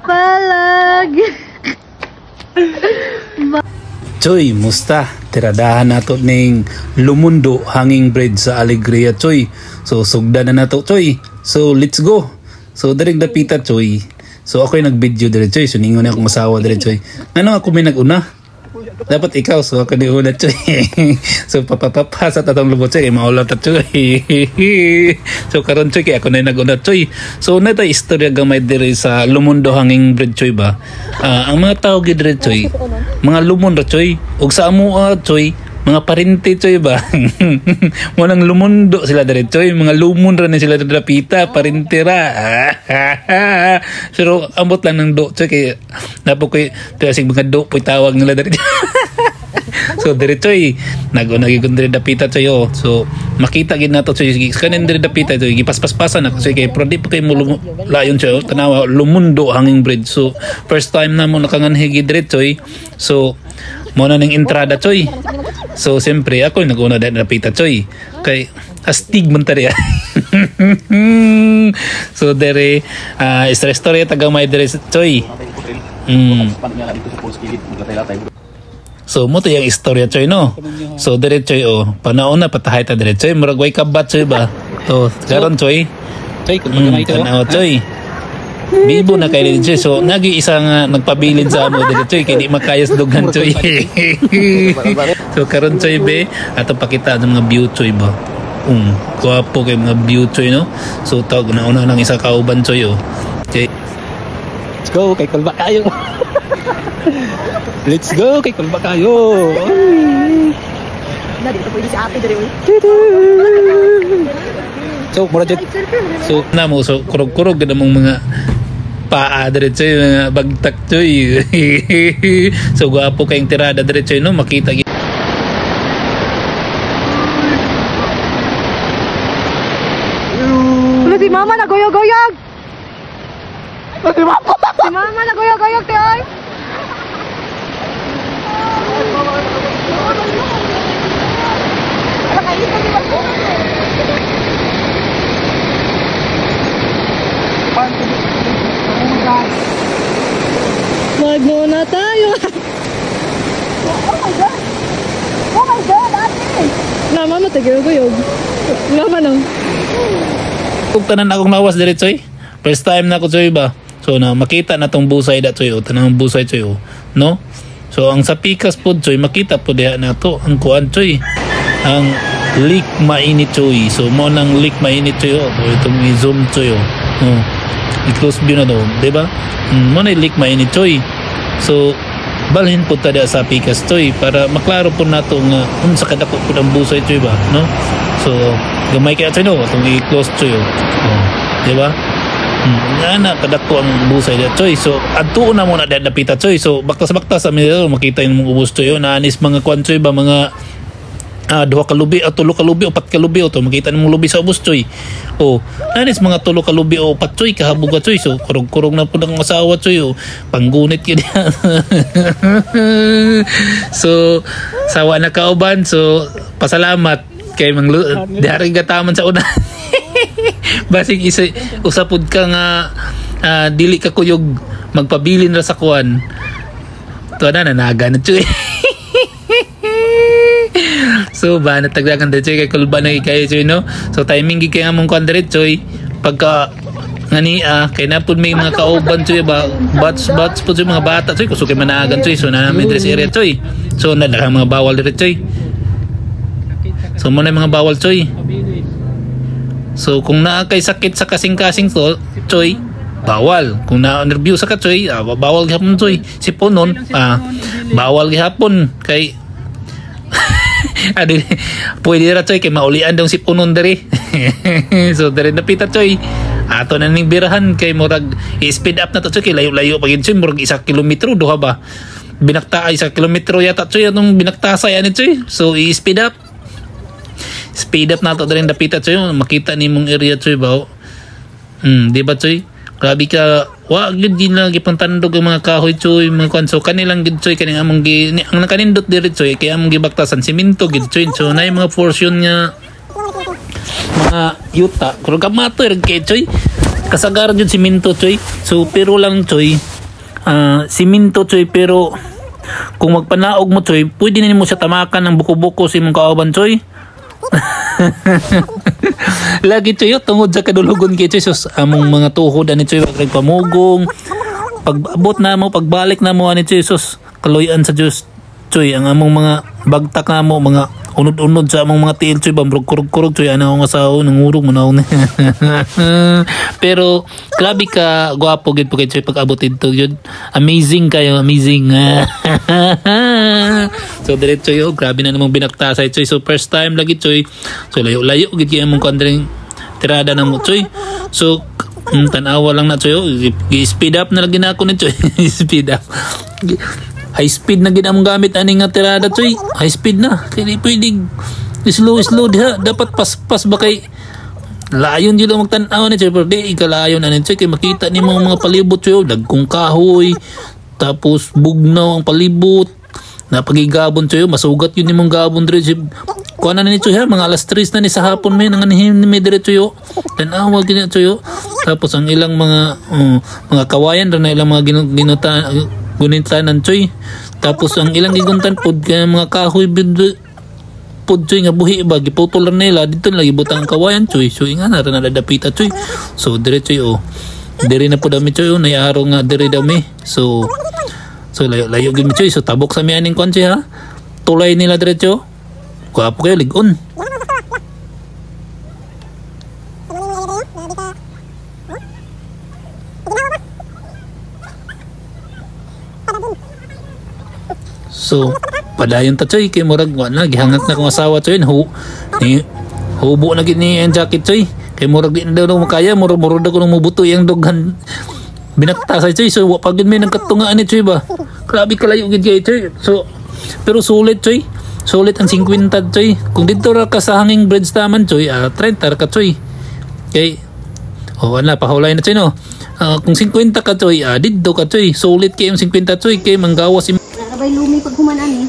palag. Choy, musta? Tiradahan nato ning Lumundo Hanging Bridge sa Alegria, Choy. So, sugdan na nato, Choy. So, let's go. So, daring dapita, Choy. So, ako yung nag-video dire, Choy. So, ningon na akong masawa dire, Choy. Ano ako may nag-una? Dapat ikaw, so ako ni una, Choy. So, papapasa tatong lubot, Choy. Maulat at Choy. So, karon Choy, kaya ako na yung nag-una, Choy. So, na tayo istorya gamay dire sa Lumundo Hanging Bridge, Choy ba? Ang mga tao dire, Choy, mga lumon ra, Choy. Ug sa amua, Choy, mga parente, Choy ba? Walang lumundo sila dire, Choy. Mga lumon ra na sila dire pita, parente ra. Pero ambot lang ng do, Choy, kaya napo ko'y kasing mga do po'y tawag nila dire. So dire, Choy, nag-unagigong dire dapita, Choy, oh. So makita gid nato, Choy, kanin dire dapita, Choy, gipaspas-pasan ako, Choy, kay pero di pa kay mo layon, Choy, tanawa Lumundo Hanging Bridge. So first time na mo nakanganhigi dire, Choy. So mo na ning entrada, Choy. So siyempre ako yung nag-una dahil napita, Choy, kay astig man tari. So dere istorya taga may dere, Choy. So mo to yung istorya, Choy, no. So dere, Choy, oh, panaon na patahay ta dere, Choy, murag way kabat, Choy ba. So karon, Choy, kung magana ito, Choy, bibo na kayo din, Choy. So nagi isa nga nagpabilin sa amo dito, Choy, kaya di makayas dugan, Choy. So karon, Choy, be, ato pakita ng mga view, Choy, ba. Kuwapo kay mga view, Choy, no. So tawag na una ng isa kauban, Choy, oh. Okay. Let's go kay Kulba kayo. Let's go kay Kulba kayo. Na dito pwede si ate dire. So mura jud. So namo, so kurog-kurog gid mong mga paa diretso, mga bagtak, Choy. So gwapo kayong tirada diretso, no, makita gid. Si mama nagoyog-goyog. Si mama nagoyog-goyog, Tay. Magmuna tayo. Oh my God! Oh my God, ate! Nama mo, tagyog-goyog. Nama nang. Kung tanan akong nawas dire, Choy. First time na ako, Choy, ba? So na makita na tong busay da, Choy, o tanang busay, Choy, o, no? So ang sa pikas po, Choy, makita po diha na to ang kuan, Choy, ang Lake Mainit, Choy. So mo nang Lake Mainit, Choy, o itong i-zoom, Choy, o. I-close view na to, diba? Mo na Lake Mainit, Choy. So balhin po tada sa pikas, Choy, para maklaro po nato nga unsa kadako po ang busay, Choy, ba, no? So gamay kaya, Choy, no, itong i-close, Choy, o. Diba? Nga kadako ang busay da, Choy. So adto na mo na dapita, Choy. So baktas-baktas sa mga makita yung mga ubos, Choy, naanis mga kwan, Choy, ba, mga 2 kalubi o 3 kalubi o 4 kalubi o to makita nimong lubi sa ubos, Choy. O naanis mga 3 kalubi o 4, Choy, kahabog ka, Choy. So kurog-kurog na po ng asawa, Choy, o panggunit yun. So sawa na kauban. So pasalamat kay diharing gataman sa una. Basig isa usapod ka nga dili ka kuyog magpabilin ra sa kuan. To na nanaga na, Choy. So ba natagdagan de, Choy, kay Kulba na kayo, Choy, no. So timing gid kay among kuan dire, Choy, pagka ngani kay napud may mga kauban, Choy, ba bats po, Choy, mga bata, Choy, kusog kay managan, Choy. So na namin dire sa area, Choy. So nadaghang mga bawal dire, Choy. So mo na mga bawal, Choy. So kung naa kay sakit sa kasing-kasing to, Choy, bawal. Kung na-nervyo sa ka, Choy, bawal gihapon, Choy. Siponon, bawal gihapon kay pwede ra, Choy, kay maulian daw siponon dere. So dere napita, Choy, ato na ning birahan kay murag i-speed up na to, Choy, kay layo-layo pa gid, Choy, murag 1 kilometro duha ba. Binakta ay 1 kilometro yata, Choy, atong binaktasay ani, Choy. So i-speed up na to rin dapita, Choy, makita ni mong area, Choy, ba. Di ba, Choy? Grabe ka, wag gid din lagi pantandog ang mga kahoy, Choy, mga konso kanilang gid, Choy, kaning among ang nakanindot diri, Choy, kay among gibaktasan simento gid, Choy. So nay mga portion nga mga yuta, kung kamato kay, Choy, kasagaran jud simento, Choy. So pero lang, Choy, siminto choy, pero kung magpanaog mo choy, pwede na mo siya tamakan ng buko-buko si mong kauban choy. Lagi choy tungod sa kadulugon kay choy sus among mga tuhod ani choy wag pamugong. Pag abot na mo, pagbalik na mo ani choy sus kaluyan sa Dios choy, ang among mga bagtak na mo, mga unod-unod sa among mga tiil choy, bambrog-kurog-kurog choy, ana akong asawa nangurog mo na. Pero grabe ka gwapo gid po kay choy pag abot dito yun. Amazing kayo, amazing. So diretso yo, grabe na namang binaktasay choy. So first time lagi choy. So layo-layo gid kay among kandring tirada na mo choy. So tanawa lang na choy, speed up na lagi na ako ni choy. Speed up. High speed na gid among gamit ani nga tirada choy. High speed na. Kaya pwede slow diha. Dapat pas ba kay layon jud magtan-aw ni choy, pero di ikalayon ani choy kay makita nimo mga palibot choy, dagkong kahoy. Tapos bugnaw ang palibot. Napagigabon choy, masugat yun nimong gabon dire. Kuha na ni choy ha, mga alas 3 na ni sa hapon may nanganihim ni may dire choy. Tanawa gid choy. Tapos ang ilang mga kawayan ra na ilang mga gunitanan choy. Tapos ang ilang giguntan pod kay mga kahoy pod choy nga buhi ba giputol nila dito lagi butang kawayan choy. So inga na nadapita choy. So dire choy dire na pod ami choy nayaro nga dire dami. So layo gid mi choy. So tabok sa mi aning kwan choy ha. Tulay nila diretso. Kuapo kayo ligon. So padayon ta choy kay murag na gihangak na kong asawa choy hubo na gid ni ang jacket choy kay murag di na daw makaya, murag daw ko nang mubuto yang doghan binaktasay choy. So wa pa gid may nagkatungaan ni choy ba. Grabe kalayo gid kay choy. So pero sulit choy, sulit ang 50 choy. Kung dito ra ka sa hanging bridge taman choy 30 ka choy kay wala pahulay na choy no. Kung 50 ka choy didto ka choy, sulit kay ang 50 choy kay manggawas Abay lumi pag humanan eh.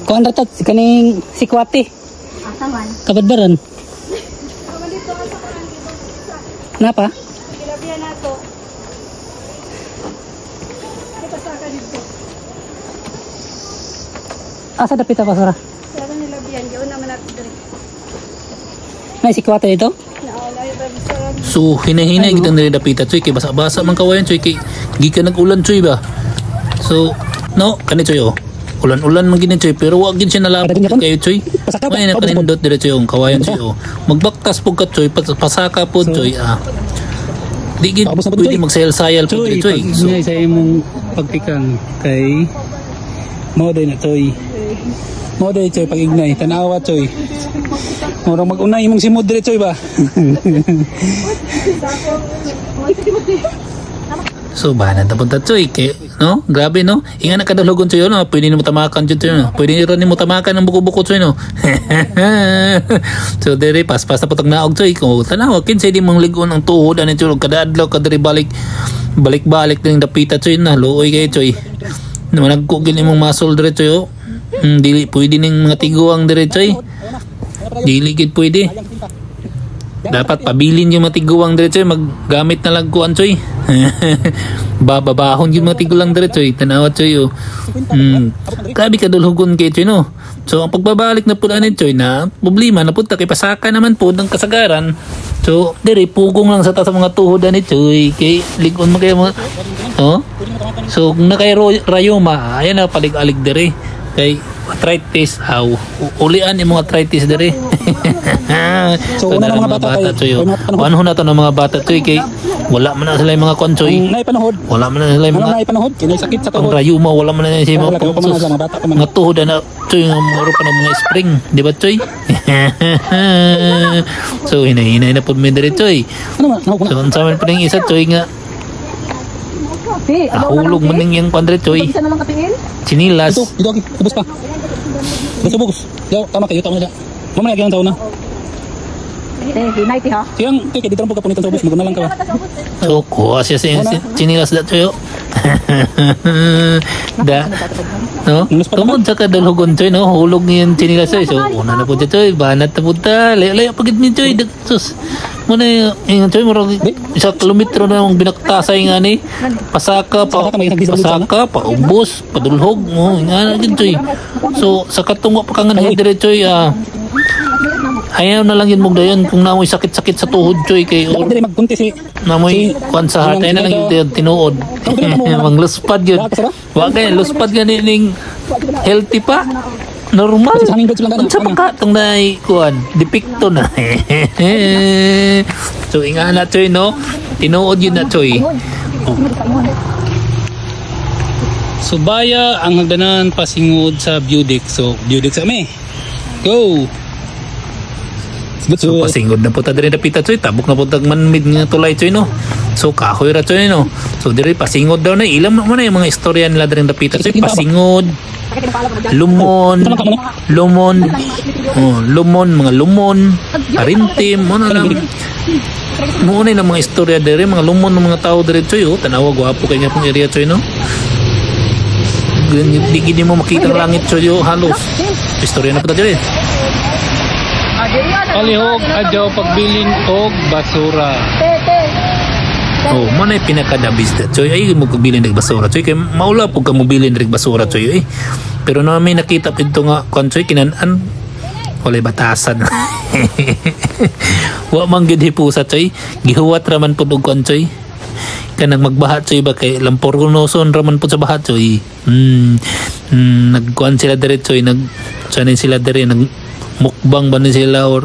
Kuan ratat kaning sikwati. Asaman. Kabadbaran. Napa? Kilabihan nato. Kita saka dito. Asa dapit pa sara? Sara nilabihan, gaw naman nato dire. May sikwati dito? Naolay ba bisara. so hinahinay gid ang dapita choy kay basa-basa man kawayan choy kay gikan nag-ulan choy ba. So no kani choy ulan-ulan man gini choy, pero wag gid siya nalapot kayo choy. May na kanindot dire choy yung kawayan choy magbaktas pug ka choy pasaka pod choy di gid pwede magsayal-sayal pod dire choy. So sa imong pagpikang kay moday na choy. Moday choy pag-ignay tanawa choy. Murang mag-unay imong simod dire choy ba. So bahanan ta punta choy kay no grabe no inga nakadalugon choy no pwede nimo tamakan jud choy no pwede ra nimo tamakan ang buko-buko choy no. So dire pas-pas na putag naog choy kung tanaw kinsa di mong ligon ang tuhod ani choy kada adlaw kadiri balik din dapita choy na luoy kay choy nagko gid imong muscle dire choy dili pwede ning mga tiguang dire choy, dili gid pwede. Dapat pabilin yung matiguang dire choy, maggamit na lang kuan choy. Bababahon yung matigulang dire choy, tanawa choy grabe kadulhugon kay choy no. So ang pagbabalik na pud ani choy na problema na pud kay pasaka naman pud ang kasagaran. So dire pugong lang sa ta sa mga tuhod ani choy kay ligon mo kay mga so kung na kay rayoma ayan na palig-alig dire kay arthritis ulian yung mga arthritis dire. So una ng mga bata choy ano na to ng mga bata choy kay wala man na sila yung mga konchoy, wala man na sila yung mga kinay sakit sa ang tuhod. rayuma wala man na sila mga mga tuhod na choy nga moro pa ng mga spring di ba choy. So hinay na pud mi dire choy. So ang saman pa ning isa choy nga hulog man ning yung pandre choy Isa na lang katingin. chinilas. Dito okay, ubos pa. Bus. Yo, tama kayo, tama na. Mamaya gyud taon na. Hinay ti ha. Kaya dito lang pagkapunit sa ubos, maguna lang ka. So kuha siya sa chinilas da choy Da. No? Tumod sa kadulhugon choy no, hulog niyan chinilas choy. So una na po choy, banat na punta. Layo pagit ni choy. Sus. Muna yung choy mo 1 kilometro na ang binaktasay nga ni. Pasaka pa ubos, padulhog mo nga gid choy. So sa katungwa pa kangan dire choy ayaw na lang yun mong dayon kung namoy sakit-sakit sa tuhod choy kay or Dili magkunti si namoy kwan sa heart ay na lang yung tinuod. Mang luspad yun. Wa kay luspad gani ning healthy pa. Normal. Unsa pa ka tong nay kuan depikto na. So ingana choy no. Tinuod yun na choy. Subaya ang hagdanan pasingod sa Budik. So Budik sa me. Go. So pasingod na po ta diri dapita choy, tabok na po tagmanmid nga tulay choy no. So kahoy ra choy no. So diri pasingod daw na ilam mo na yung mga istorya nila diri dapita choy, pasingod, lumon, mga lumon, arintim, mo na lang. Mo na yung mga istorya diri, mga lumon ng mga tao diri choy, oh, tanawa gwapo kay nga pong area choy no. Di gini mo makita ang langit choy, oh, halos. Istorya na po ta diri. Palihog adyo pagbilin og basura. Oh, manay pinakadabis da choy ay mo pagbilin ng basura choy kay maula pug ka mo bilin ng basura choy pero na may nakita pidto nga kon choy kinan-an walay batasan. Wa man gid hipusa choy gihuwat raman pud og kon choy kanang magbaha choy ba kay lampornoson raman pud sa baha choy. Nagkuan sila dire choy sanin sila dire mukbang ba ni sila or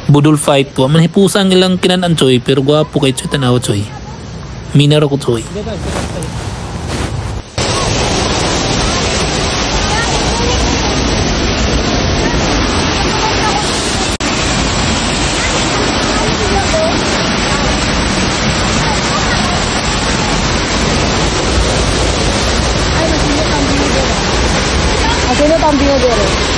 budol fight wa man hipusa ang ilang kinan-an choy pero gwapo kay choy tanaw choy. Minaro ko choy. Sino tambio dere?